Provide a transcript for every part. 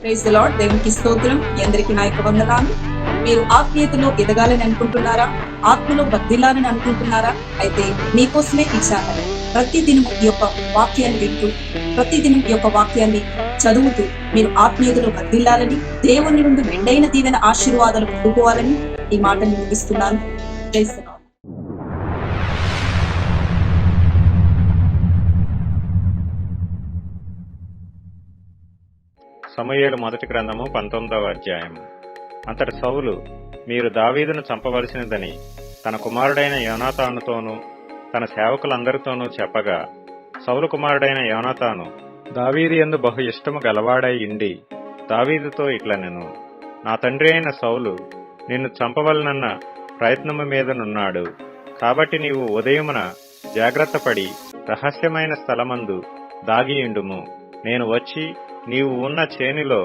Praise the lord. దేవునికి స్తోత్రం. మీ అందరికీ నా యొక్క వందనాలు. మీరు ఆత్మీయతలో ఎదగాలని అనుకుంటున్నారా? ఆత్మలో వర్ధిల్లాలని అనుకుంటున్నారా? అయితే మీకోసమే ఈ ఛానల్. ప్రతిదినం ఈ యొక్క వాక్యాన్ని వింటూ, ప్రతిదినం ఈ యొక్క వాక్యాన్ని చదువుతూ మీరు ఆత్మీయతలో వర్ధిల్లాలని, దేవుని నుండి మెండైన దీవెన ఆశీర్వాదాలు పొందుకోవాలని ఈ మాటను ముగిస్తున్నాను. Praise the lord. సమూయేలు మొదటి గ్రంథము 19వ అధ్యాయము. అంతటి సౌలు, మీరు దావీదును చంపవలసినదని తన కుమారుడైన యోనాతానుతోనూ తన సేవకులందరితోనూ చెప్పగా, సౌలు కుమారుడైన యోనాతాను దావీదు యందు బహు ఇష్టము గలవాడై ఇండి దావీదుతో ఇట్లనెను, నా తండ్రి అయిన సౌలు నిన్ను చంపవలనన్న ప్రయత్నము మీదనున్నాడు. కాబట్టి నీవు ఉదయమున జాగ్రత్తపడి రహస్యమైన స్థలమందు దాగియుండుము. నేను వచ్చి నీవు ఉన్న చేనిలో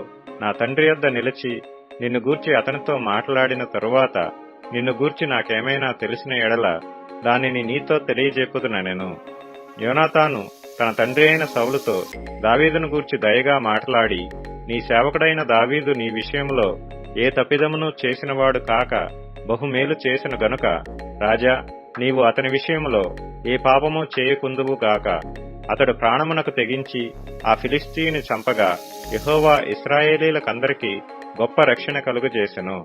నా తండ్రి యొద్ద నిలిచి నిన్ను గూర్చి అతనితో మాట్లాడిన తరువాత నిన్ను గూర్చి నాకేమైనా తెలిసిన ఎడల దానిని నీతో తెలియజెప్పుదునెను. యోనాతాను తన తండ్రి అయిన సౌలుతో దావీదును గూర్చి దయగా మాట్లాడి, నీ సేవకుడైన దావీదు నీ విషయంలో ఏ తప్పిదమును చేసినవాడు కాక బహుమేలు చేసిన గనుక, రాజా, నీవు అతని విషయంలో ఏ పాపము చేయకుందువు గాక. అతడు ప్రాణమునకు తెగించి ఆ ఫిలిష్తీయుని చంపగా యెహోవా ఇశ్రాయేలీలకందరికీ గొప్ప రక్షణ కలుగజేసెను.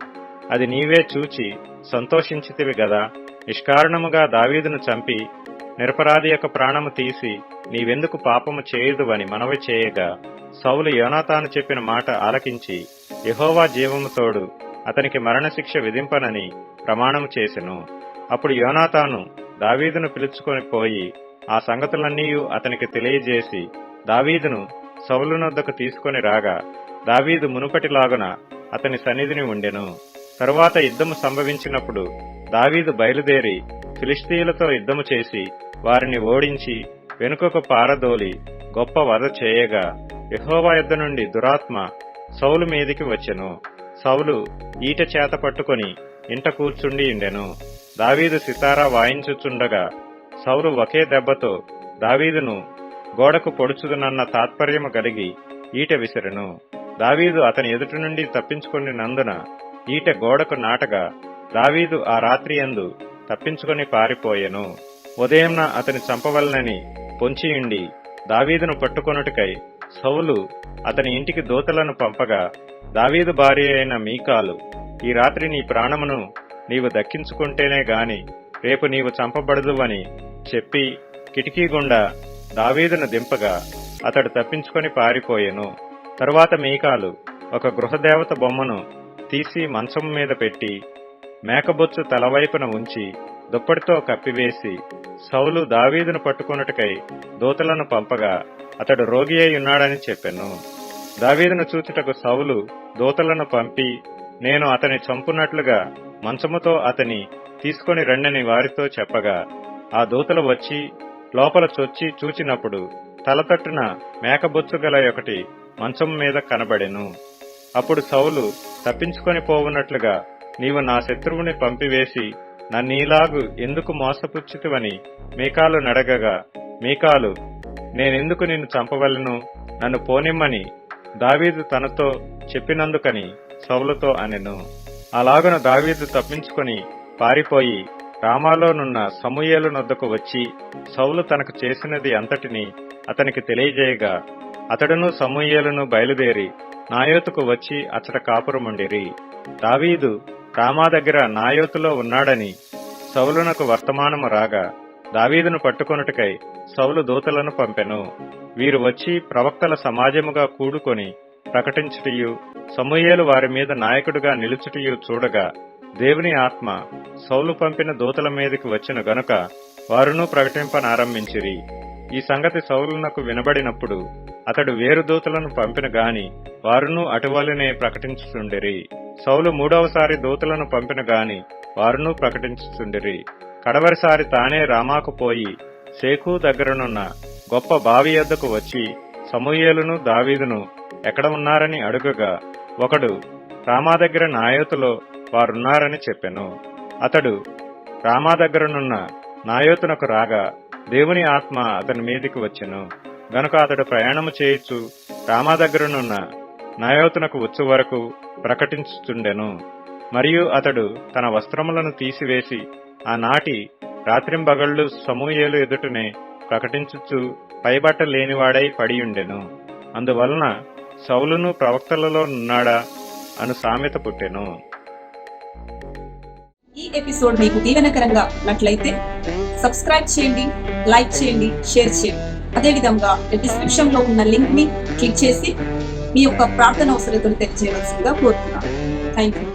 అది నీవే చూచి సంతోషించితివి గదా. నిష్కారణముగా దావీదును చంపి నిరపరాధి యొక్క ప్రాణము తీసి నీవెందుకు పాపము చేయుదువని మనవి చేయగా, సౌలు యోనాతాను చెప్పిన మాట ఆలకించి యెహోవా జీవము తోడు అతనికి మరణశిక్ష విధింపనని ప్రమాణము చేసెను. అప్పుడు యోనాతాను దావీదును పిలుచుకొని పోయి ఆ సంగతులన్నీ అతనికి తెలియజేసి దావీదును సౌలునొద్దకు తీసుకొని రాగా, దావీదు మునుపటిలాగున అతని సన్నిధిని ఉండెను. తరువాత యుద్ధము సంభవించినప్పుడు దావీదు బయలుదేరి ఫిలిష్తీయులతో యుద్ధము చేసి వారిని ఓడించి వెనుకకు పారదోలి గొప్ప వధ చేయగా, యెహోవా యొద్ద నుండి దురాత్మ సౌలు మీదికి వచ్చెను. సౌలు ఈట చేత పట్టుకొని ఇంట కూర్చుండి ఉండెను. దావీదు సితారా వాయించుచుండగా సౌలు ఒకే దెబ్బతో దావీదును గోడకు పొడుచుదునన్న తాత్పర్యము కలిగి ఈట విసిరెను. దావీదు అతని ఎదుటి నుండి తప్పించుకొనినందున ఈట గోడకు నాటగా దావీదు ఆ రాత్రియందు తప్పించుకొని పారిపోయెను. ఉదయంన అతని చంపవలనని పొంచియుండి దావీదును పట్టుకొనుటకై సౌలు అతని ఇంటికి దూతలను పంపగా, దావీదు భార్య అయిన మీకాలు, ఈ రాత్రి నీ ప్రాణమును నీవు దక్కించుకుంటేనే గాని రేపు నీవు చంపబడదువని చెప్పి కిటికీ గుండా దావీదును దింపగా అతడు తప్పించుకొని పారిపోయెను. తరువాత మీకాలు ఒక గృహదేవత బొమ్మను తీసి మంచం మీద పెట్టి మేకబొచ్చు తలవైపున ఉంచి దుప్పటితో కప్పివేసి సౌలు దావీదును పట్టుకొనుటకై దూతలను పంపగా అతడు రోగి అయి ఉన్నాడని చెప్పెను. దావీదును చూచుటకు సౌలు దూతలను పంపి, నేను అతని చంపునట్లుగా మంచముతో అతని తీసుకొని రండని వారితో చెప్పగా, ఆ దూతలు వచ్చి లోపల చొచ్చి చూచినప్పుడు తలతట్టున మేకబొచ్చు గల ఒకటి మంచం మీద కనబడెను. అప్పుడు సౌలు తప్పించుకొని పోవునట్లుగా, నీవు నా శత్రువుని పంపివేసి నన్నీలాగు ఎందుకు మోసపుచ్చితివని మీకాలు నడగగా, మీకాలు, నేనెందుకు నిన్ను చంపవలను, నన్ను పోనిమ్మని దావీదు తనతో చెప్పినందుకని సౌలుతో అనెను. అలాగున దావీదు తప్పించుకొని పారిపోయి రామాలోనున్న సమూయేలు నొద్దకు వచ్చి సౌలు తనకు చేసినది అంతటిని అతనికి తెలియజేయగా, అతడును సమూయేలును బయలుదేరి నాయోతుకు వచ్చి అచ్చట కాపురముండిరి. దావీదు రామా దగ్గర నాయోతులో ఉన్నాడని సౌలునకు వర్తమానము రాగా, దావీదును పట్టుకొనుటకై సౌలు దూతలను పంపెను. వీరు వచ్చి ప్రవక్తల సమాజముగా కూడుకొని ప్రకటించుటయు సమూయేలు వారి మీద నాయకుడిగా నిలుచుటయు చూడగా, దేవుని ఆత్మ సౌలు పంపిన దూతల మీదకి వచ్చిన గనుక వారును ప్రకటింపనారంభించిరి. ఈ సంగతి సౌలునకు వినబడినప్పుడు అతడు వేరు దూతలను పంపిన గాని వారును అటువలనే ప్రకటించుచుండిరి. సౌలు మూడవసారి దూతలను పంపిన గాని వారును ప్రకటించుచుండిరి. కడవరిసారి తానే రామాకు పోయి శేకు దగ్గరనున్న గొప్ప బావి యొద్దకు వచ్చి సమూయేలును దావీదును ఎక్కడ ఉన్నారని అడుగగా, ఒకడు రామా దగ్గర నాయోతులో వారున్నారని చెప్పెను. అతడు రామా దగ్గరనున్న నాయోతునకు రాగా దేవుని ఆత్మ అతని మీదికి వచ్చెను. గనుక అతడు ప్రయాణము చేయుచు రామా దగ్గరనున్న నయోతునకు వచ్చు వరకు ప్రకటించుచుండెను. మరియు అతడు తన వస్త్రములను తీసివేసి ఆనాటి రాత్రింబగళ్ళు సమూయేలు ఎదుటనే ప్రకటించుచు పైబట్ట లేనివాడై పడియుండెను. అందువలన సౌలును ప్రవక్తలలో ఉన్నాడా అను సామెత పుట్టెను. ఈ ఎపిసోడ్ మీకు దీవెనకరంగా ఉన్నట్లయితే సబ్స్క్రైబ్ చేయండి, లైక్ చేయండి, షేర్ చేయండి. అదేవిధంగా డిస్క్రిప్షన్ లో ఉన్న లింక్ ని క్లిక్ చేసి మీ యొక్క ప్రార్థన అవసరతను తెలియజేయవలసిందిగా కోరుతున్నాను. Thank you.